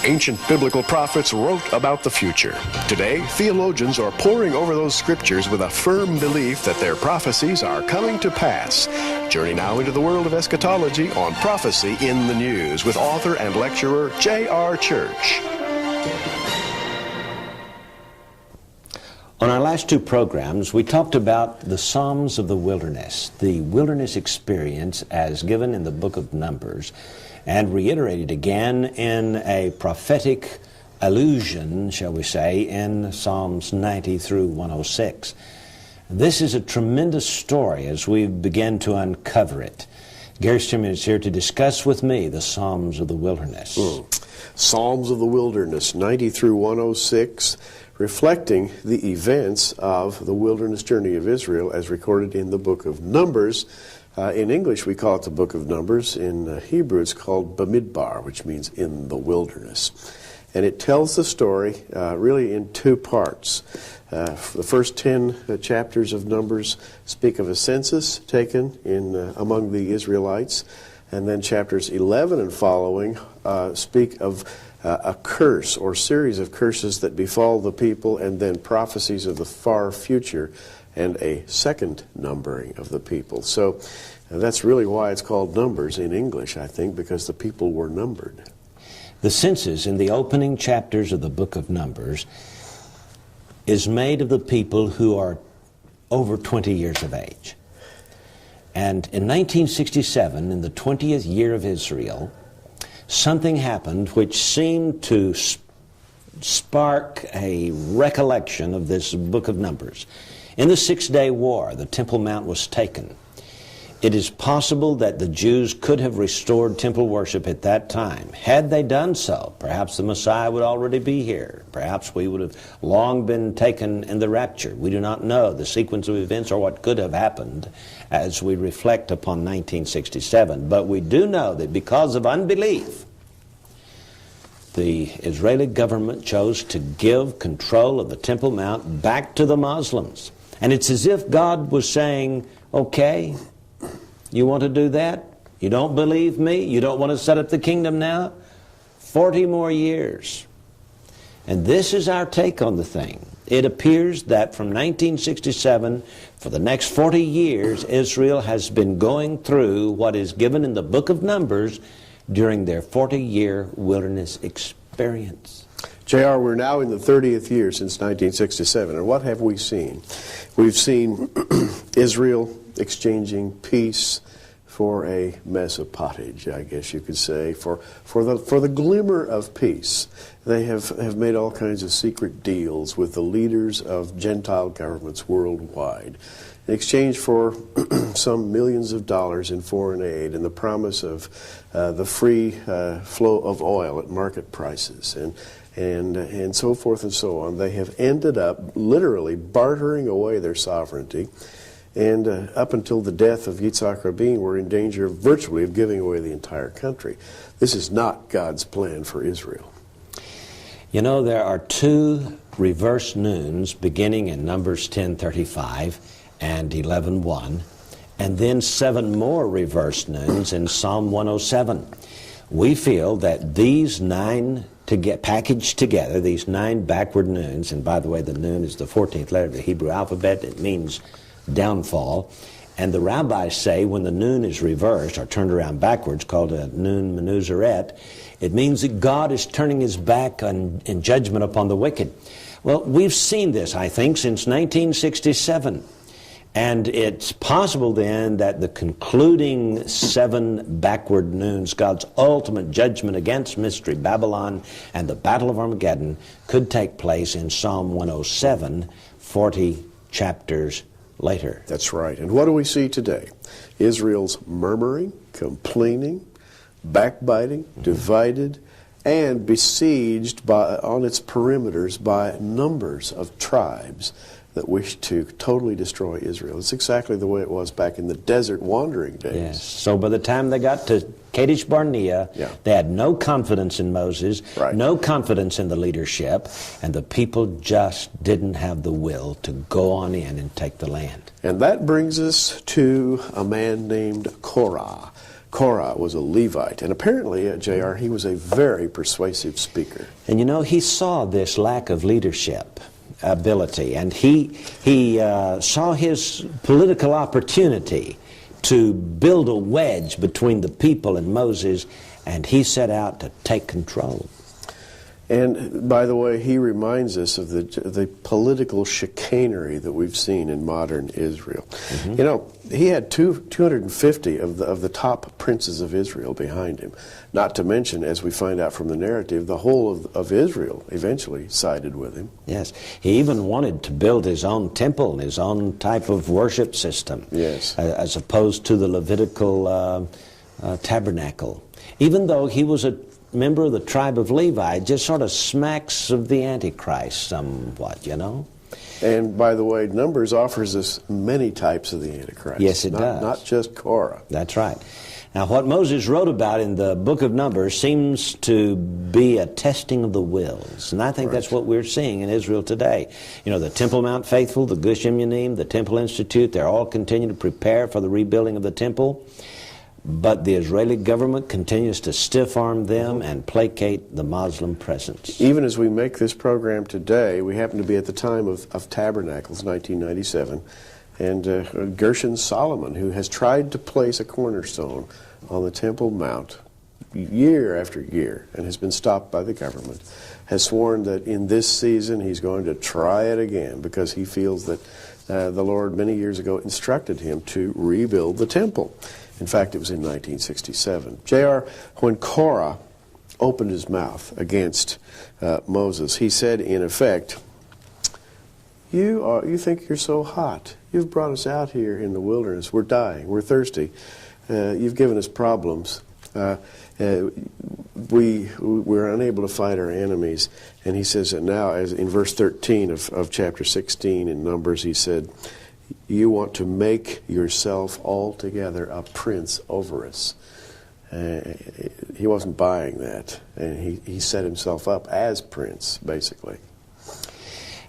Ancient biblical prophets wrote about the future. Today, theologians are poring over those scriptures with a firm belief that their prophecies are coming to pass. Journey now into the world of eschatology on Prophecy in the News with author and lecturer J.R. Church. On our last two programs, we talked about the Psalms of the wilderness, the wilderness experience as given in the book of Numbers, and reiterated again in a prophetic allusion, shall we say, in Psalms 90 through 106. This is a tremendous story as we begin to uncover it. Gary Stimson is here to discuss with me the Psalms of the wilderness. Psalms of the wilderness, 90 through 106, reflecting the events of the wilderness journey of Israel as recorded in the book of Numbers. In English, we call it the book of Numbers. In Hebrew, it's called Bamidbar, which means in the wilderness. And it tells the story really in two parts. The first 10 chapters of Numbers speak of a census taken among the Israelites. And then chapters 11 and following speak of a curse or series of curses that befall the people, and then prophecies of the far future and a second numbering of the people. So that's really why it's called Numbers in English, I think, because the people were numbered. The census in the opening chapters of the book of Numbers is made of the people who are over 20 years of age. And in 1967, in the 20th year of Israel, something happened which seemed to spark a recollection of this book of Numbers. In the 6-day war, the Temple Mount was taken. It is possible that the Jews could have restored temple worship at that time. Had they done so, perhaps the Messiah would already be here. Perhaps we would have long been taken in the rapture. We do not know the sequence of events or what could have happened as we reflect upon 1967. But we do know that because of unbelief, the Israeli government chose to give control of the Temple Mount back to the Muslims. And it's as if God was saying, okay, you want to do that? You don't believe me? You don't want to set up the kingdom now? 40 more years. And this is our take on the thing. It appears that from 1967, for the next 40 years, Israel has been going through what is given in the book of Numbers during their 40-year wilderness experience. J.R., we're now in the 30th year since 1967, and what have we seen? We've seen Israel exchanging peace for a mess of pottage, I guess you could say, for the glimmer of peace. They have made all kinds of secret deals with the leaders of Gentile governments worldwide in exchange for some millions of dollars in foreign aid and the promise of the free flow of oil at market prices and so forth and so on. They have ended up literally bartering away their sovereignty, and up until the death of Yitzhak Rabin, were in danger virtually of giving away the entire country. This is not God's plan for Israel. You know, there are two reverse noons beginning in Numbers 10:35 and 11:1, and then 7 more reverse noons in Psalm 107. We feel that these 9 to get packaged together, these 9 backward noons, and by the way, the noon is the 14th letter of the Hebrew alphabet. It means downfall. And the rabbis say when the noon is reversed or turned around backwards, called a noon menuzeret, it means that God is turning his back in judgment upon the wicked. Well, we've seen this, I think, since 1967. And it's possible then that the concluding 7 backward noons, God's ultimate judgment against Mystery Babylon and the Battle of Armageddon, could take place in Psalm 107, 40 chapters later. That's right. And what do we see today? Israel's murmuring, complaining, backbiting, divided, and besieged on its perimeters by numbers of tribes that wished to totally destroy Israel. It's exactly the way it was back in the desert wandering days. Yes. So by the time they got to Kadesh Barnea, they had no confidence in Moses, no confidence in the leadership, and the people just didn't have the will to go on in and take the land. And that brings us to a man named Korah. Korah was a Levite, and apparently, J.R., he was a very persuasive speaker. And you know, he saw this lack of leadership ability, and he saw his political opportunity to build a wedge between the people and Moses, and he set out to take control. And by the way, he reminds us of the political chicanery that we've seen in modern Israel. You know, he had 250 of the top princes of Israel behind him. Not to mention, as we find out from the narrative, the whole of Israel eventually sided with him. Yes, he even wanted to build his own temple, his own type of worship system. Yes. As opposed to the Levitical tabernacle. Even though he was a member of the tribe of Levi, just sort of smacks of the Antichrist somewhat, you know. And by the way, Numbers offers us many types of the Antichrist. Yes, it does. Not just Korah. That's right. Now, what Moses wrote about in the book of Numbers seems to be a testing of the wills. And I think that's what we're seeing in Israel today. You know, the Temple Mount Faithful, the Gush Emunim, the Temple Institute, they're all continuing to prepare for the rebuilding of the temple. But the Israeli government continues to stiff-arm them and placate the Muslim presence. Even as we make this program today, we happen to be at the time of Tabernacles, 1997, and Gershon Solomon, who has tried to place a cornerstone on the Temple Mount year after year and has been stopped by the government, has sworn that in this season he's going to try it again because he feels that the Lord many years ago instructed him to rebuild the temple. In fact, it was in 1967. J.R., when Korah opened his mouth against Moses, he said, in effect, you think you're so hot. You've brought us out here in the wilderness. We're dying. We're thirsty. You've given us problems. We're unable to fight our enemies. And he says that now, as in verse 13 of chapter 16 in Numbers, he said, you want to make yourself altogether a prince over us. He wasn't buying that. And he set himself up as prince, basically.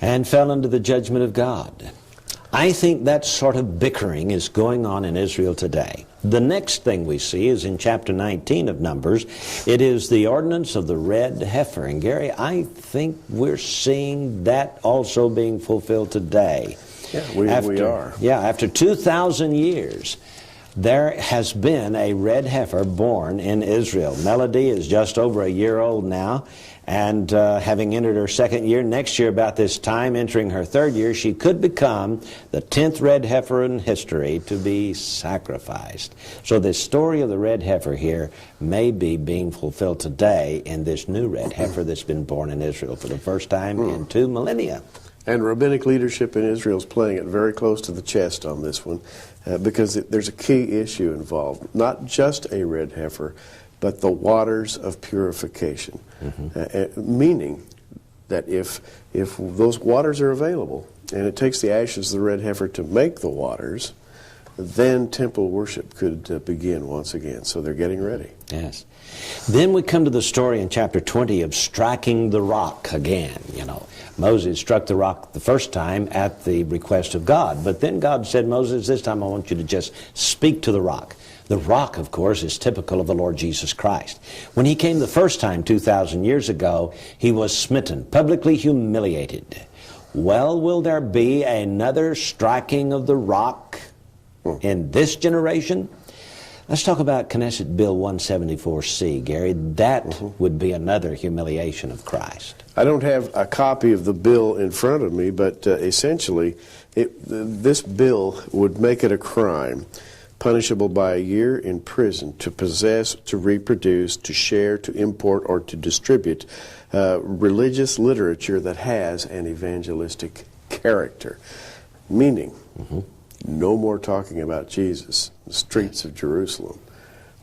And fell under the judgment of God. I think that sort of bickering is going on in Israel today. The next thing we see is in chapter 19 of Numbers. It is the ordinance of the red heifer. And Gary, I think we're seeing that also being fulfilled today. Yeah, we are. Yeah, after 2,000 years, there has been a red heifer born in Israel. Melody is just over a year old now, and having entered her second year, next year about this time, entering her third year, she could become the 10th red heifer in history to be sacrificed. So this story of the red heifer here may be being fulfilled today in this new red heifer that's been born in Israel for the first time in 2 millennia. And rabbinic leadership in Israel is playing it very close to the chest on this one because there's a key issue involved. Not just a red heifer, but the waters of purification. Meaning that if those waters are available, and it takes the ashes of the red heifer to make the waters, then temple worship could begin once again. So they're getting ready. Yes. Then we come to the story in chapter 20 of striking the rock again. You know, Moses struck the rock the first time at the request of God. But then God said, Moses, this time I want you to just speak to the rock. The rock, of course, is typical of the Lord Jesus Christ. When he came the first time 2,000 years ago, he was smitten, publicly humiliated. Well, will there be another striking of the rock in this generation? Let's talk about Knesset Bill 174C, Gary. That would be another humiliation of Christ. I don't have a copy of the bill in front of me, but essentially this bill would make it a crime punishable by a year in prison to possess, to reproduce, to share, to import, or to distribute religious literature that has an evangelistic character. Meaning, no more talking about Jesus in the streets of Jerusalem,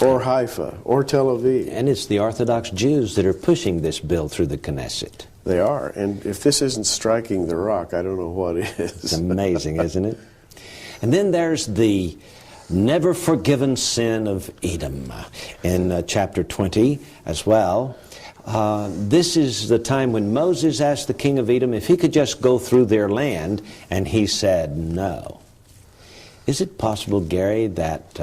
or Haifa, or Tel Aviv. And it's the Orthodox Jews that are pushing this bill through the Knesset. They are. And if this isn't striking the rock, I don't know what is. It's amazing, isn't it? And then there's the never forgiven sin of Edom in chapter 20 as well. This is the time when Moses asked the king of Edom if he could just go through their land, and he said no. Is it possible, Gary, that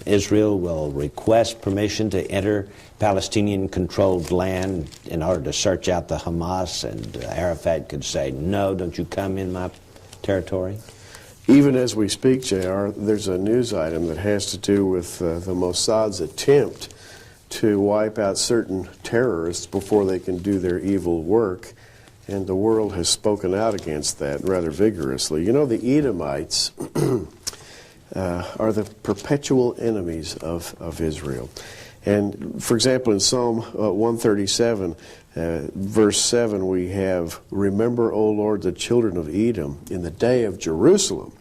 Israel will request permission to enter Palestinian-controlled land in order to search out the Hamas, and Arafat could say, no, don't you come in my territory? Even as we speak, J.R., there's a news item that has to do with the Mossad's attempt to wipe out certain terrorists before they can do their evil work, and the world has spoken out against that rather vigorously. You know, the Edomites are the perpetual enemies of Israel. And, for example, in Psalm 137, verse 7, we have, "Remember, O Lord, the children of Edom in the day of Jerusalem,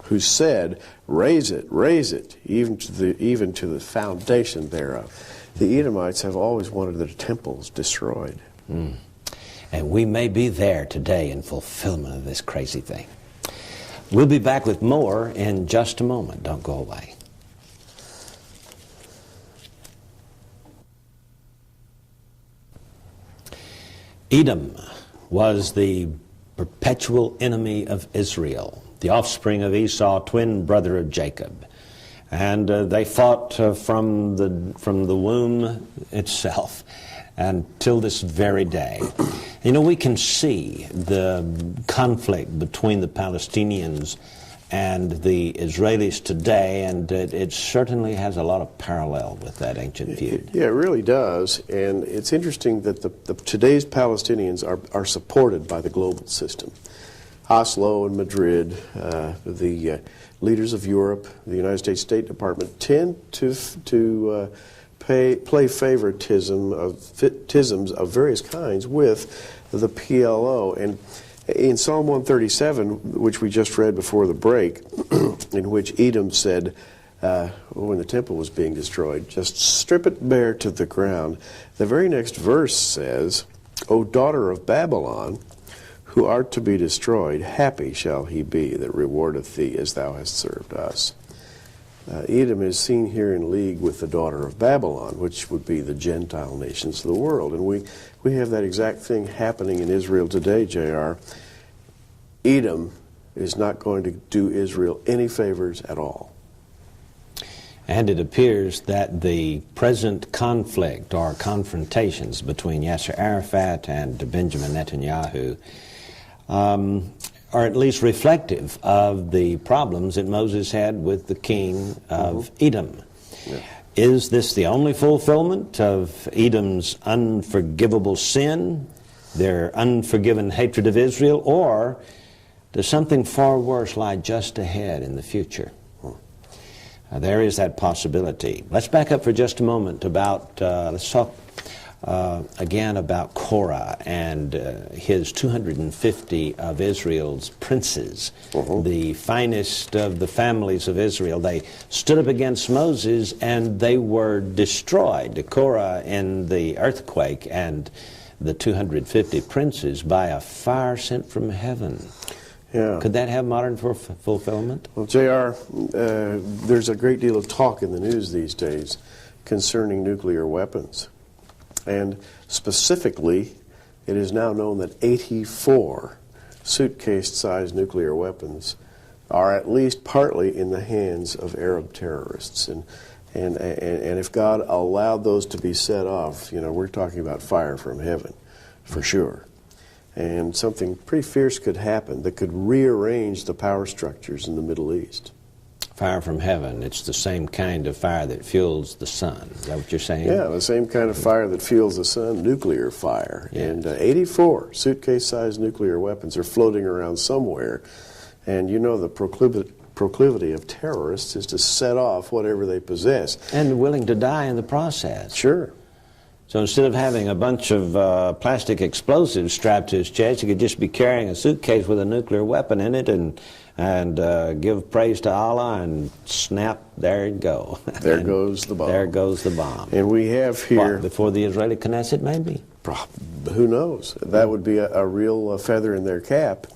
who said, raise it, even to the foundation thereof." The Edomites have always wanted their temples destroyed. And we may be there today in fulfillment of this crazy thing. We'll be back with more in just a moment. Don't go away. Edom was the perpetual enemy of Israel, the offspring of Esau, twin brother of Jacob. And they fought from the womb itself until this very day. You know, we can see the conflict between the Palestinians and the Israelis today, and it certainly has a lot of parallel with that ancient feud. Yeah, it really does. And it's interesting that today's Palestinians are supported by the global system. Oslo and Madrid, the leaders of Europe, the United States State Department tend to play favoritisms of various kinds with the PLO. And in Psalm 137, which we just read before the break, in which Edom said, when the temple was being destroyed, just strip it bare to the ground, the very next verse says, "O daughter of Babylon, who art to be destroyed, happy shall he be that rewardeth thee as thou hast served us." Edom is seen here in league with the daughter of Babylon, which would be the Gentile nations of the world. And we have that exact thing happening in Israel today, J.R. Edom is not going to do Israel any favors at all. And it appears that the present conflict or confrontations between Yasser Arafat and Benjamin Netanyahu are at least reflective of the problems that Moses had with the king of Edom. Yeah. Is this the only fulfillment of Edom's unforgivable sin, their unforgiven hatred of Israel, or does something far worse lie just ahead in the future? There is that possibility. Let's back up for just a moment about, let's talk again about Korah and his 250 of Israel's princes, the finest of the families of Israel. They stood up against Moses and they were destroyed. Korah in the earthquake and the 250 princes by a fire sent from heaven. Yeah. Could that have modern fulfillment? Well, J.R., there's a great deal of talk in the news these days concerning nuclear weapons. And specifically, it is now known that 84 suitcase-sized nuclear weapons are at least partly in the hands of Arab terrorists. And if God allowed those to be set off, you know, we're talking about fire from heaven, for sure. And something pretty fierce could happen that could rearrange the power structures in the Middle East. Fire from heaven, it's the same kind of fire that fuels the sun. Is that what you're saying? Yeah, the same kind of fire that fuels the sun, nuclear fire. Yeah. And 84 suitcase-sized nuclear weapons are floating around somewhere. And you know the proclivity of terrorists is to set off whatever they possess. And willing to die in the process. Sure. So instead of having a bunch of plastic explosives strapped to his chest, he could just be carrying a suitcase with a nuclear weapon in it and give praise to Allah and snap, there you go. There goes the bomb. There goes the bomb. And we have here... What, before the Israeli Knesset, maybe? Who knows? That would be a real feather in their cap.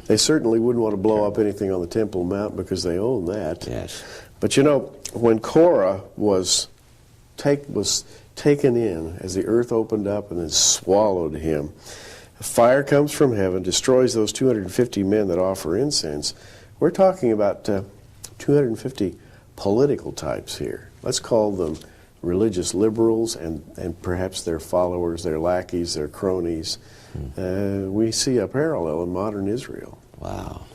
They certainly wouldn't want to blow up anything on the Temple Mount because they own that. Yes. But you know, when Korah was taken in, as the earth opened up and then swallowed him, fire comes from heaven, destroys those 250 men that offer incense. We're talking about 250 political types here. Let's call them religious liberals and perhaps their followers, their lackeys, their cronies. We see a parallel in modern Israel. Wow.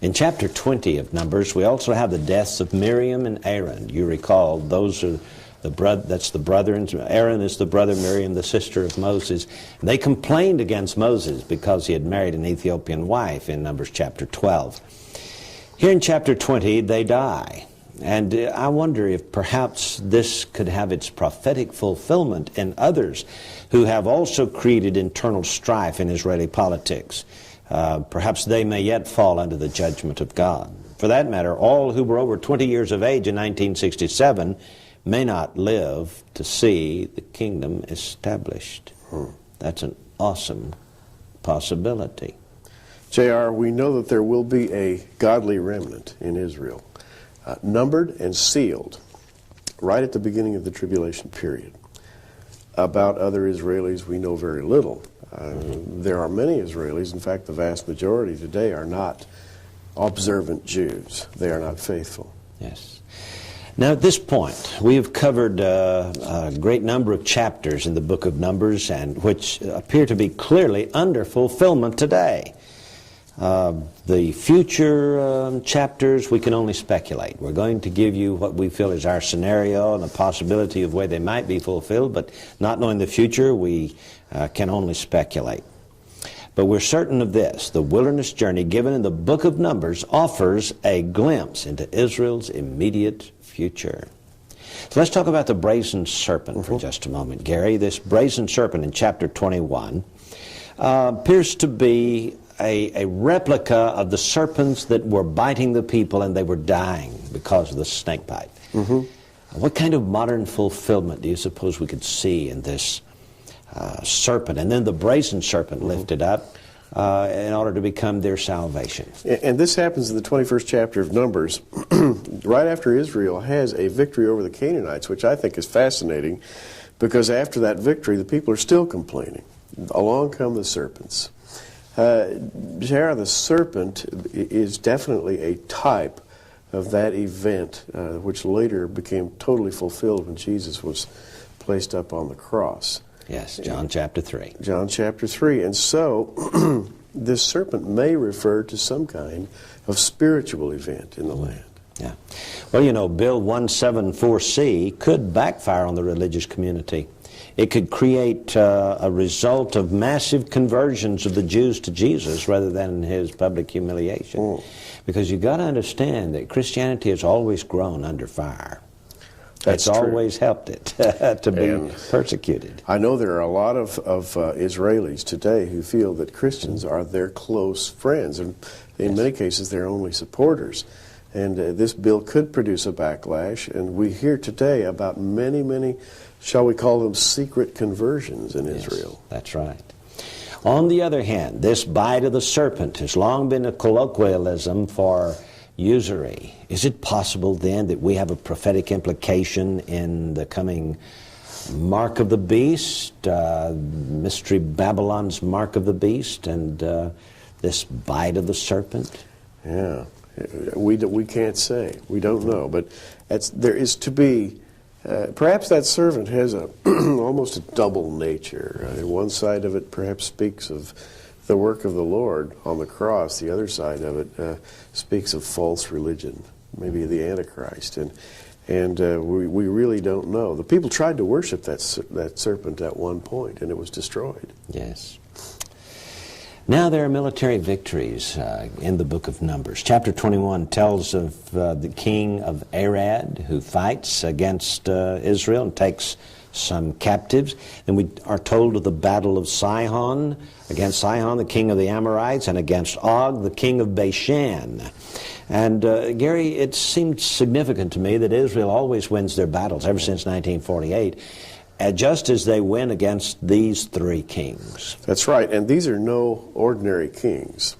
In chapter 20 of Numbers, we also have the deaths of Miriam and Aaron. You recall, those are that's the brother, and Aaron is the brother, Miriam the sister of Moses. And they complained against Moses because he had married an Ethiopian wife in Numbers chapter 12. Here in chapter 20, they die. And I wonder if perhaps this could have its prophetic fulfillment in others who have also created internal strife in Israeli politics. Perhaps they may yet fall under the judgment of God. For that matter, all who were over 20 years of age in 1967 may not live to see the kingdom established. That's an awesome possibility. J.R., we know that there will be a godly remnant in Israel, numbered and sealed right at the beginning of the tribulation period. About other Israelis, we know very little. There are many Israelis, in fact, the vast majority today are not observant Jews. They are not faithful. Yes. Now, at this point, we have covered a great number of chapters in the book of Numbers, and which appear to be clearly under fulfillment today. The future chapters, we can only speculate. We're going to give you what we feel is our scenario and the possibility of where they might be fulfilled, but not knowing the future, we can only speculate. But we're certain of this: the wilderness journey given in the book of Numbers offers a glimpse into Israel's immediate future. So let's talk about the brazen serpent for just a moment, Gary. This brazen serpent in chapter 21 appears to be a replica of the serpents that were biting the people and they were dying because of the snake bite. What kind of modern fulfillment do you suppose we could see in this serpent, and then the brazen serpent lifted up in order to become their salvation? And this happens in the 21st chapter of Numbers, right after Israel has a victory over the Canaanites, which I think is fascinating, because after that victory, the people are still complaining. Along come the serpents. J.R., the serpent is definitely a type of that event, which later became totally fulfilled when Jesus was placed up on the cross. Yes, John chapter 3. John chapter 3. And so, this serpent may refer to some kind of spiritual event in the land. Yeah. Well, you know, Bill 174C could backfire on the religious community. It could create a result of massive conversions of the Jews to Jesus rather than his public humiliation. Because you've got to understand that Christianity has always grown under fire. That's It's true. always helped it to be persecuted. I know there are a lot of Israelis today who feel that Christians are their close friends, and in many cases their only supporters. And this bill could produce a backlash, and we hear today about many, shall we call them, secret conversions in Israel. That's right. On the other hand, this bite of the serpent has long been a colloquialism for usury. Is it possible then that we have a prophetic implication in the coming mark of the beast, Mystery Babylon's mark of the beast, and this bite of the serpent? Yeah, we can't say. We don't know. But there is to be, perhaps that servant has a almost a double nature. One side of it perhaps speaks of the work of the Lord on the cross. The other side of it speaks of false religion, maybe the Antichrist. And we really don't know. The people tried to worship that serpent at one point, and it was destroyed. Yes. Now there are military victories in the book of Numbers. Chapter 21 tells of the king of Arad who fights against Israel and takes some captives. Then we are told of the battle of Sihon, against Sihon, the king of the Amorites, and against Og, the king of Bashan. And Gary, it seemed significant to me that Israel always wins their battles ever since 1948, just as they win against these three kings. That's right, and these are no ordinary kings.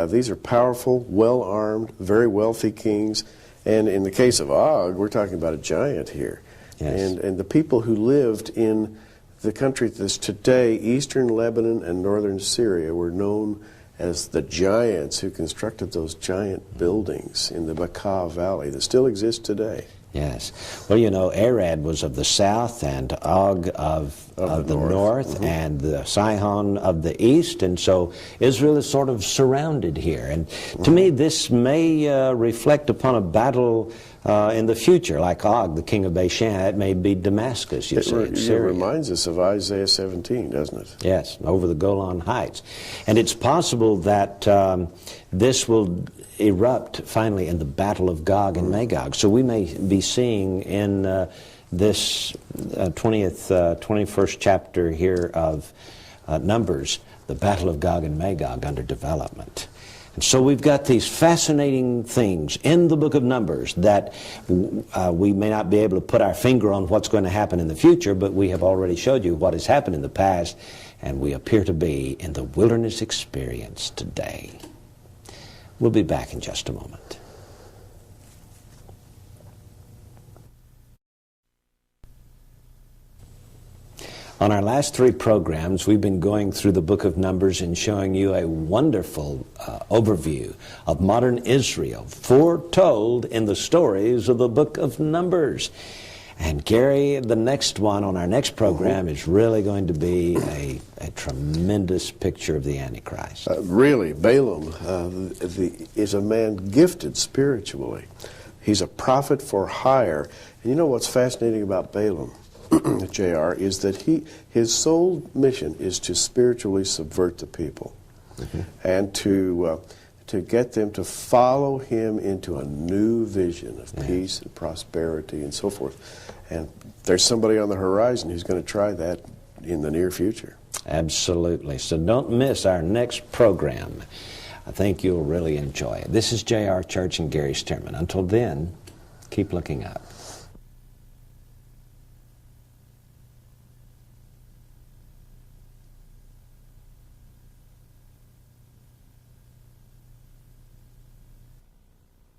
These are powerful, well-armed, very wealthy kings, and in the case of Og, we're talking about a giant here. Yes. And the people who lived in the country that's today eastern Lebanon and northern Syria were known as the giants who constructed those giant buildings in the Bekaa Valley that still exist today. Yes. Well, you know, Arad was of the south, and Og of the north, and the Sihon of the east, and so Israel is sort of surrounded here. And to me, this may reflect upon a battle in the future, like Og, the king of Bashan. It may be Damascus, you say, in Syria. It reminds us of Isaiah 17, doesn't it? Yes, over the Golan Heights. And it's possible that this will erupt finally in the battle of Gog and Magog. So we may be seeing in this 21st chapter here of Numbers, the battle of Gog and Magog under development. And so we've got these fascinating things in the book of Numbers that we may not be able to put our finger on what's going to happen in the future, but we have already showed you what has happened in the past, and we appear to be in the wilderness experience today. We'll be back in just a moment. On our last three programs, we've been going through the book of Numbers and showing you a wonderful overview of modern Israel, foretold in the stories of the book of Numbers. And Gary, the next one on our next program is really going to be a tremendous picture of the Antichrist. Really, Balaam is a man gifted spiritually. He's a prophet for hire. And you know what's fascinating about Balaam, J.R., is that his sole mission is to spiritually subvert the people and to get them to follow him into a new vision of peace and prosperity and so forth. And there's somebody on the horizon who's going to try that in the near future. Absolutely. So don't miss our next program. I think you'll really enjoy it. This is J.R. Church and Gary Stearman. Until then, keep looking up.